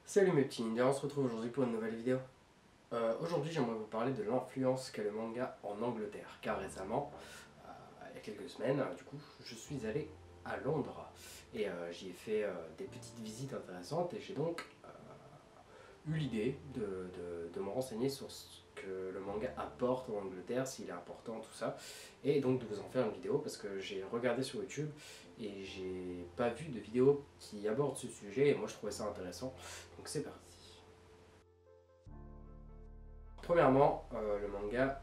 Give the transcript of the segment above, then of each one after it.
Salut mes petits ninjas, on se retrouve aujourd'hui pour une nouvelle vidéo. Aujourd'hui j'aimerais vous parler de l'influence qu'a le manga en Angleterre, car récemment, il y a quelques semaines, du coup, je suis allé à Londres et j'y ai fait des petites visites intéressantes et j'ai donc eu l'idée de me renseigner sur ce que le manga apporte en Angleterre, s'il est important, tout ça, et donc de vous en faire une vidéo parce que j'ai regardé sur YouTube et j'ai pas vu de vidéo qui aborde ce sujet et moi je trouvais ça intéressant, donc c'est parti. Premièrement, le manga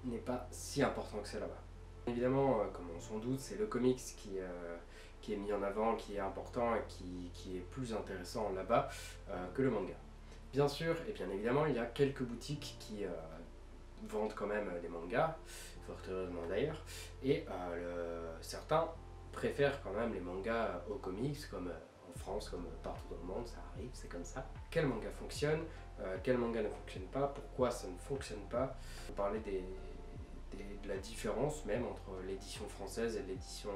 n'est pas si important que ça là-bas. Évidemment, comme on s'en doute, c'est le comics qui est mis en avant, qui est important et qui est plus intéressant là-bas que le manga. Bien sûr, et bien évidemment, il y a quelques boutiques qui vendent quand même des mangas, fort heureusement d'ailleurs, et certains préfèrent quand même les mangas aux comics, comme en France, comme partout dans le monde, ça arrive, c'est comme ça. Quel manga fonctionne, quel manga ne fonctionne pas, pourquoi ça ne fonctionne pas. On parlait de la différence même entre l'édition française et l'édition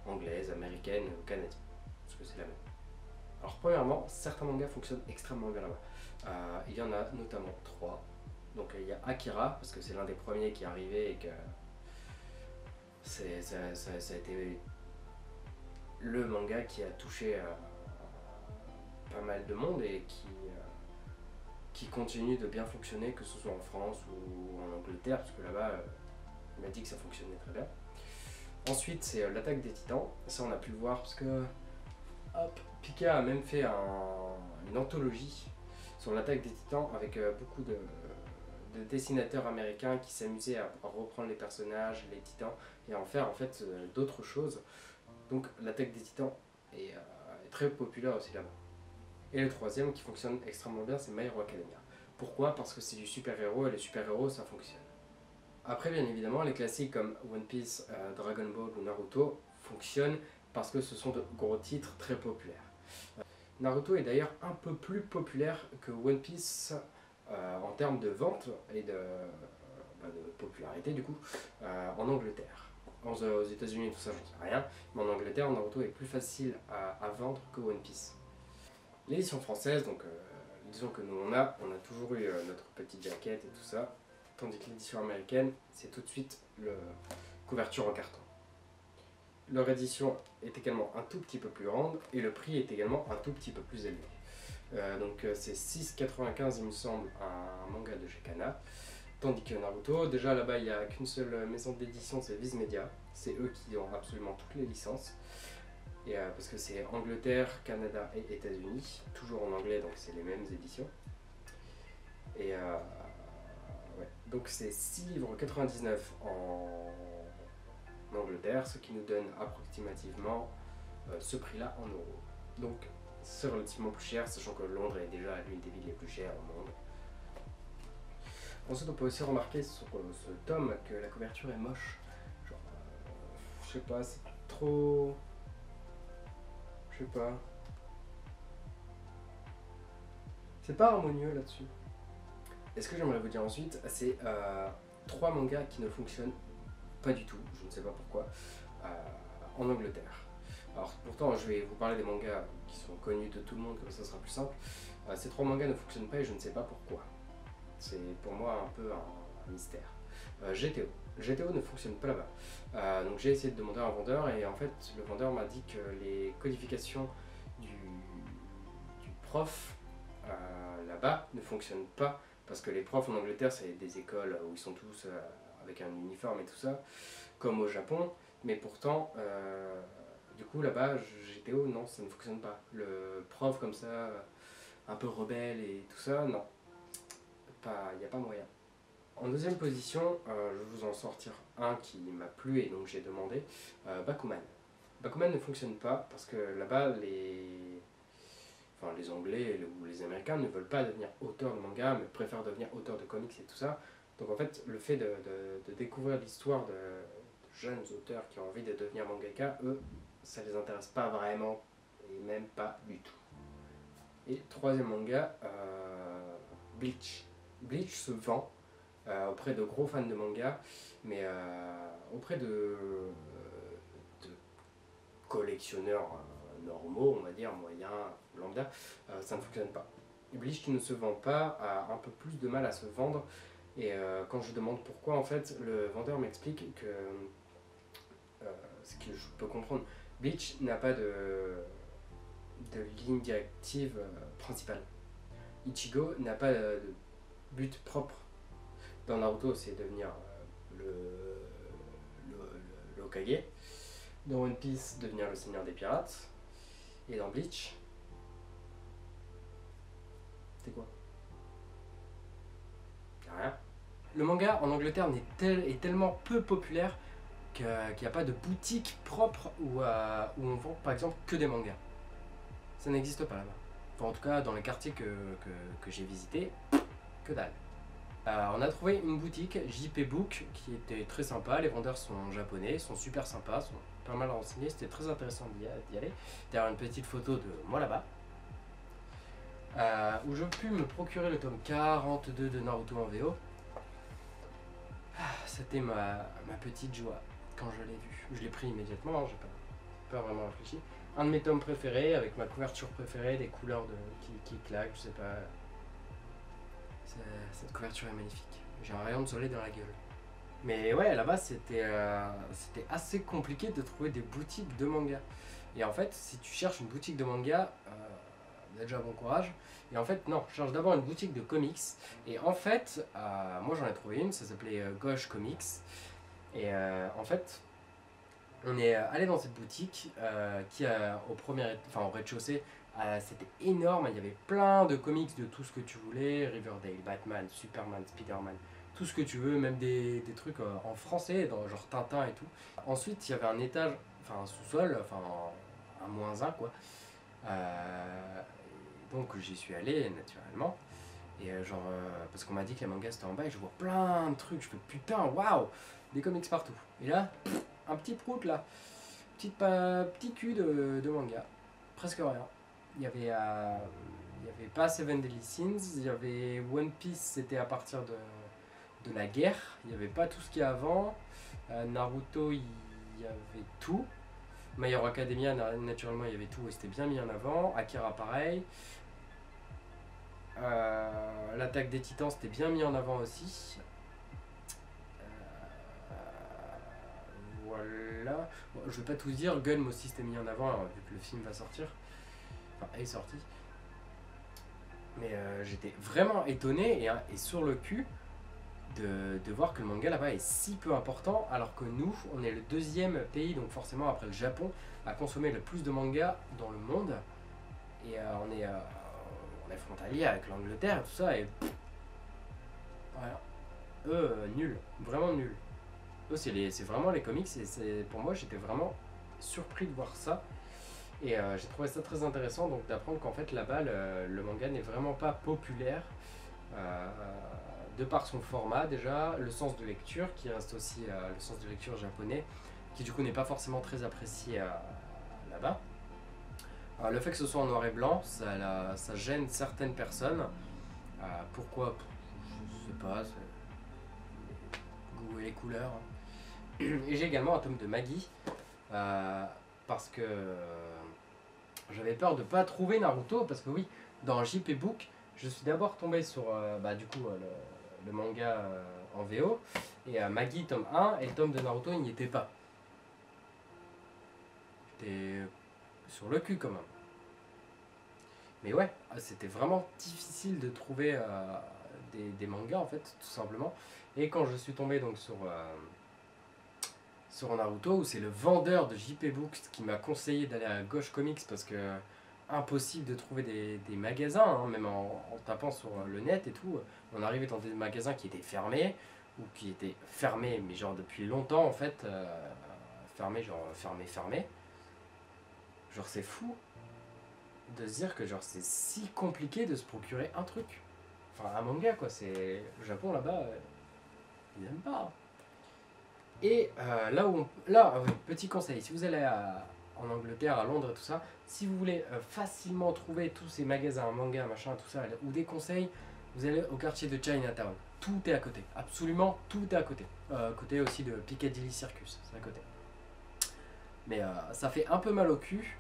anglaise, américaine, canadienne, parce que c'est la même. Alors premièrement, certains mangas fonctionnent extrêmement bien là-bas. Il y en a notamment trois. Donc il y a Akira, parce que c'est l'un des premiers qui est arrivé et que ça a été le manga qui a touché pas mal de monde et qui continue de bien fonctionner, que ce soit en France ou en Angleterre, parce que là-bas, il m'a dit que ça fonctionnait très bien. Ensuite, c'est l'attaque des titans. Ça, on a pu le voir parce que Pika a même fait une anthologie sur l'attaque des titans avec beaucoup de dessinateurs américains qui s'amusaient à reprendre les personnages, les titans, et à en faire en fait d'autres choses. Donc l'attaque des titans est très populaire aussi là-bas. Et le troisième qui fonctionne extrêmement bien, c'est My Hero Academia. Pourquoi? Parce que c'est du super-héros et les super-héros ça fonctionne. Après, bien évidemment, les classiques comme One Piece, Dragon Ball ou Naruto fonctionnent parce que ce sont de gros titres très populaires. Naruto est d'ailleurs un peu plus populaire que One Piece en termes de vente et de popularité du coup en Angleterre. Aux États-Unis, tout ça, j'en sais rien, mais en Angleterre, Naruto est plus facile à vendre que One Piece. L'édition française, donc disons que nous on a toujours eu notre petite jaquette et tout ça, tandis que l'édition américaine, c'est tout de suite la couverture en carton. Leur édition est également un tout petit peu plus grande et le prix est également un tout petit peu plus élevé. Donc c'est 6,95 il me semble un manga de chez Kana. Tandis que Naruto, déjà là-bas il n'y a qu'une seule maison d'édition, c'est Viz Media. C'est eux qui ont absolument toutes les licences. Et, parce que c'est Angleterre, Canada et États-Unis, toujours en anglais donc c'est les mêmes éditions. Et ouais. Donc c'est 6,99 livres en Angleterre, ce qui nous donne approximativement ce prix-là en euros. Donc c'est relativement plus cher, sachant que Londres est déjà l'une des villes les plus chères au monde. Ensuite, on peut aussi remarquer sur ce tome que la couverture est moche. Genre, je sais pas, c'est trop. Je sais pas. C'est pas harmonieux là-dessus. Et ce que j'aimerais vous dire ensuite, c'est trois mangas qui ne fonctionnent pas du tout, je ne sais pas pourquoi, en Angleterre. Alors pourtant, je vais vous parler des mangas qui sont connus de tout le monde, comme ça sera plus simple. Ces trois mangas ne fonctionnent pas et je ne sais pas pourquoi. C'est pour moi un peu un mystère. GTO. GTO ne fonctionne pas là-bas. Donc j'ai essayé de demander à un vendeur et en fait le vendeur m'a dit que les codifications du prof là-bas ne fonctionnent pas parce que les profs en Angleterre c'est des écoles où ils sont tous avec un uniforme et tout ça, comme au Japon, mais pourtant du coup là-bas GTO non ça ne fonctionne pas. Le prof comme ça un peu rebelle et tout ça, non. Il n'y a pas moyen. En deuxième position, je vais vous en sortir un qui m'a plu et donc j'ai demandé, Bakuman. Bakuman ne fonctionne pas parce que là-bas, les Anglais ou les Américains ne veulent pas devenir auteurs de manga, mais préfèrent devenir auteurs de comics et tout ça. Donc en fait, le fait de découvrir l'histoire de jeunes auteurs qui ont envie de devenir mangaka, eux, ça les intéresse pas vraiment, et même pas du tout. Et troisième manga, Bleach. Bleach se vend auprès de gros fans de manga, mais auprès de collectionneurs normaux, on va dire, moyens, lambda, ça ne fonctionne pas. Bleach qui ne se vend pas a un peu plus de mal à se vendre. Et quand je demande pourquoi, en fait, le vendeur m'explique que, ce que je peux comprendre, Bleach n'a pas de ligne directive principale. Ichigo n'a pas de but propre. Dans Naruto, c'est devenir le Hokage. Dans One Piece, devenir le seigneur des pirates. Et dans Bleach, c'est quoi? Rien. Le manga en Angleterre est tellement peu populaire qu'il n'y a pas de boutique propre où on vend par exemple que des mangas. Ça n'existe pas là-bas. Enfin, en tout cas, dans les quartiers que j'ai visités, que dalle. On a trouvé une boutique, JP Book, qui était très sympa. Les vendeurs sont japonais, sont super sympas, sont pas mal renseignés. C'était très intéressant d'y aller. Derrière une petite photo de moi là-bas. Où je pus me procurer le tome 42 de Naruto en VO. C'était ma petite joie quand je l'ai vu. Je l'ai pris immédiatement, hein, j'ai pas vraiment réfléchi. Un de mes tomes préférés, avec ma couverture préférée, des couleurs qui claquent, je sais pas. Cette couverture est magnifique. J'ai un rayon de soleil dans la gueule. Mais ouais, là-bas, c'était assez compliqué de trouver des boutiques de manga. Et en fait, si tu cherches une boutique de manga, déjà bon courage. Et en fait, non, je cherche d'abord une boutique de comics. Et en fait, moi j'en ai trouvé une, ça s'appelait Gauche Comics. Et en fait, on est allé dans cette boutique qui a au rez-de-chaussée, c'était énorme, il y avait plein de comics de tout ce que tu voulais, Riverdale, Batman, Superman, Spider-Man, tout ce que tu veux, même des trucs en français, genre Tintin et tout. Ensuite, il y avait un étage, enfin un sous-sol, enfin un -1 quoi. Donc j'y suis allé naturellement. Et parce qu'on m'a dit que les mangas c'était en bas et je vois plein de trucs, je fais putain, waouh, des comics partout. Et là, un petit prout là, petit cul de manga, presque rien. Il y avait pas Seven Deadly Sins, il y avait One Piece, c'était à partir de la guerre, il n'y avait pas tout ce qu'il y a avant. Naruto, il y avait tout. My Hero Academia, naturellement, il y avait tout et c'était bien mis en avant. Akira, pareil. L'attaque des titans, c'était bien mis en avant aussi. Voilà. Bon, je vais pas tout dire. Gun aussi, c'était mis en avant, alors, vu que le film va sortir. Enfin, est sorti. Mais j'étais vraiment étonné et sur le cul de voir que le manga là-bas est si peu important, alors que nous, on est le deuxième pays, donc forcément après le Japon, à consommer le plus de mangas dans le monde. Et on est frontalier avec l'Angleterre et tout ça, et voilà. Eux, nul, vraiment nul. Eux, c'est vraiment les comics, et pour moi, j'étais vraiment surpris de voir ça. Et j'ai trouvé ça très intéressant, donc d'apprendre qu'en fait là-bas, le manga n'est vraiment pas populaire. De par son format déjà, le sens de lecture qui reste aussi le sens de lecture japonais, qui du coup n'est pas forcément très apprécié là-bas. Le fait que ce soit en noir et blanc, ça gêne certaines personnes. Pourquoi? Je sais pas, goût et les couleurs. Et j'ai également un tome de Maggie, parce que j'avais peur de ne pas trouver Naruto, parce que oui, dans JP Book, je suis d'abord tombé sur le manga en VO, et Maggie tome 1 et le tome de Naruto il n'y était pas. J'étais sur le cul quand même. Mais ouais, c'était vraiment difficile de trouver des mangas en fait, tout simplement. Et quand je suis tombé donc sur Naruto, où c'est le vendeur de JP Books qui m'a conseillé d'aller à Gauche Comics parce que impossible de trouver des magasins, hein, même en tapant sur le net et tout. On arrivait dans des magasins qui étaient fermés, ou qui étaient fermés, mais genre depuis longtemps en fait, fermés, genre fermés. Genre c'est fou de se dire que genre c'est si compliqué de se procurer un truc. Enfin un manga quoi, c'est... Le Japon là-bas, ils aiment pas. Et petit conseil, si vous allez en Angleterre, à Londres et tout ça, si vous voulez facilement trouver tous ces magasins, manga, machin, tout ça, ou des conseils, vous allez au quartier de Chinatown. Tout est à côté, absolument tout est à côté. Côté aussi de Piccadilly Circus, c'est à côté. Mais ça fait un peu mal au cul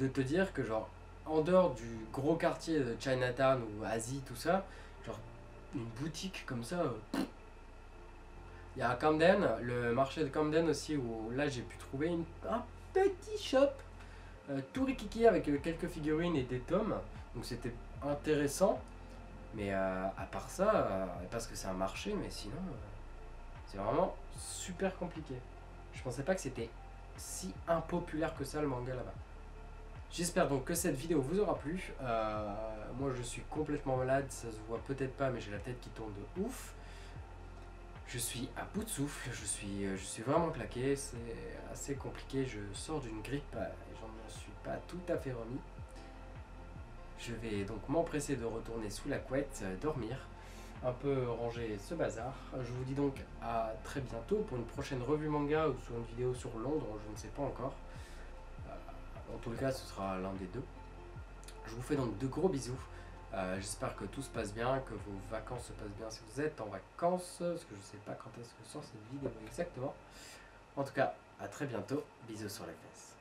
de te dire que genre en dehors du gros quartier de Chinatown ou Asie, tout ça, genre une boutique comme ça. Il y a à Camden, le marché de Camden aussi, où là j'ai pu trouver un petit shop tout rikiki avec quelques figurines et des tomes. Donc c'était intéressant. Mais à part ça, parce que c'est un marché, mais sinon, c'est vraiment super compliqué. Je pensais pas que c'était si impopulaire que ça le manga là-bas. J'espère donc que cette vidéo vous aura plu. Moi je suis complètement malade, ça se voit peut-être pas, mais j'ai la tête qui tourne de ouf. Je suis à bout de souffle, je suis vraiment claqué, c'est assez compliqué, je sors d'une grippe et j'en suis pas tout à fait remis. Je vais donc m'empresser de retourner sous la couette, dormir, un peu ranger ce bazar. Je vous dis donc à très bientôt pour une prochaine revue manga ou sur une vidéo sur Londres, je ne sais pas encore. En tout cas, ce sera l'un des deux. Je vous fais donc de gros bisous. J'espère que tout se passe bien, que vos vacances se passent bien si vous êtes en vacances, parce que je ne sais pas quand est-ce que sort cette vidéo exactement. En tout cas, à très bientôt. Bisous sur les fesses.